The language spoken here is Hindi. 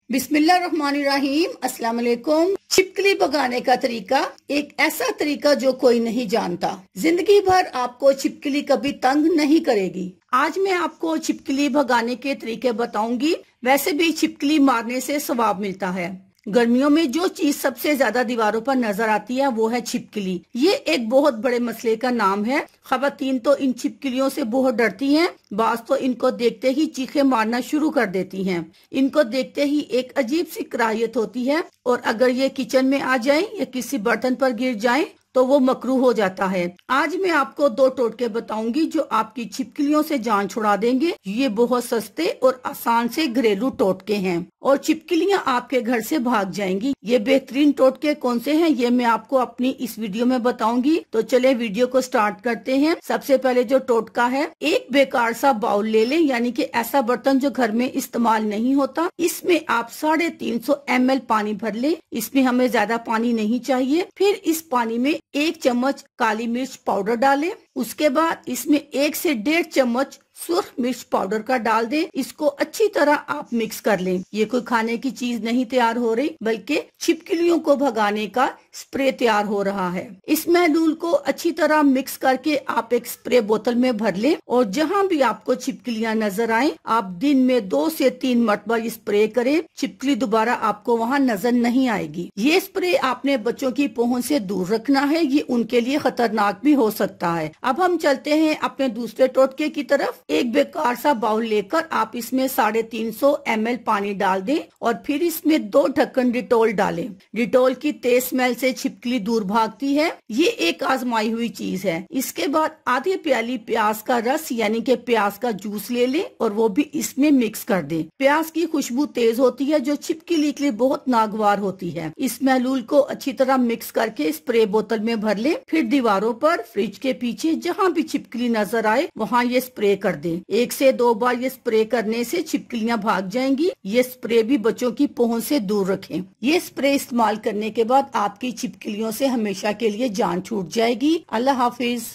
बिस्मिल्लाहिर्रहमानिर्रहीम। अस्सलाम वालेकुम। छिपकली भगाने का तरीका एक ऐसा तरीका जो कोई नहीं जानता। जिंदगी भर आपको छिपकली कभी तंग नहीं करेगी। आज मैं आपको छिपकली भगाने के तरीके बताऊंगी। वैसे भी छिपकली मारने से सवाब मिलता है। गर्मियों में जो चीज सबसे ज्यादा दीवारों पर नजर आती है वो है छिपकली। ये एक बहुत बड़े मसले का नाम है। खवातीन तो इन छिपकलियों से बहुत डरती हैं। बाज तो इनको देखते ही चीखे मारना शुरू कर देती हैं। इनको देखते ही एक अजीब सी कराहियत होती है और अगर ये किचन में आ जाएं या किसी बर्तन पर गिर जाएं तो वो मकरूह हो जाता है। आज मैं आपको 2 टोटके बताऊंगी जो आपकी छिपकलियों से जान छुड़ा देंगे। ये बहुत सस्ते और आसान से घरेलू टोटके हैं और छिपकलियां आपके घर से भाग जाएंगी। ये बेहतरीन टोटके कौन से हैं ये मैं आपको अपनी इस वीडियो में बताऊंगी। तो चले वीडियो को स्टार्ट करते हैं। सबसे पहले जो टोटका है, एक बेकार सा बाउल ले लें, यानी कि ऐसा बर्तन जो घर में इस्तेमाल नहीं होता। इसमें आप 350 ml पानी भर लें। इसमें हमें ज्यादा पानी नहीं चाहिए। फिर इस पानी में 1 चम्मच काली मिर्च पाउडर डालें। उसके बाद इसमें 1 से 1.5 चम्मच सुर्ख मिर्च पाउडर का डाल दें। इसको अच्छी तरह आप मिक्स कर लें। ये कोई खाने की चीज नहीं तैयार हो रही, बल्कि छिपकलियों को भगाने का स्प्रे तैयार हो रहा है। इस महलूल को अच्छी तरह मिक्स करके आप एक स्प्रे बोतल में भर लें और जहां भी आपको छिपकलियां नजर आए आप दिन में 2 से 3 मरतबा ये स्प्रे करें। छिपकली दोबारा आपको वहां नजर नहीं आएगी। ये स्प्रे आपने बच्चों की पहुंच से दूर रखना है। ये उनके लिए खतरनाक भी हो सकता है। अब हम चलते हैं अपने दूसरे टोटके की तरफ। एक बेकार सा बाउल लेकर आप इसमें 350 ml पानी डाल दें और फिर इसमें 2 ढक्कन डिटोल डालें। डिटोल की तेज स्मेल से छिपकली दूर भागती है। ये एक आजमाई हुई चीज है। इसके बाद आधी प्याली प्याज का रस यानी कि प्याज का जूस ले लें और वो भी इसमें मिक्स कर दें। प्याज की खुशबू तेज होती है जो छिपकली के लिए बहुत नागवार होती है। इस महलूल को अच्छी तरह मिक्स करके स्प्रे बोतल में भर लें। फिर दीवारों पर, फ्रिज के पीछे जहाँ भी छिपकली नजर आए वहाँ ये स्प्रे कर दें। 1 से 2 बार ये स्प्रे करने से छिपकलियां भाग जाएंगी। ये स्प्रे भी बच्चों की पहुंच से दूर रखें। ये स्प्रे इस्तेमाल करने के बाद आपकी छिपकलियों से हमेशा के लिए जान छूट जाएगी। अल्लाह हाफिज।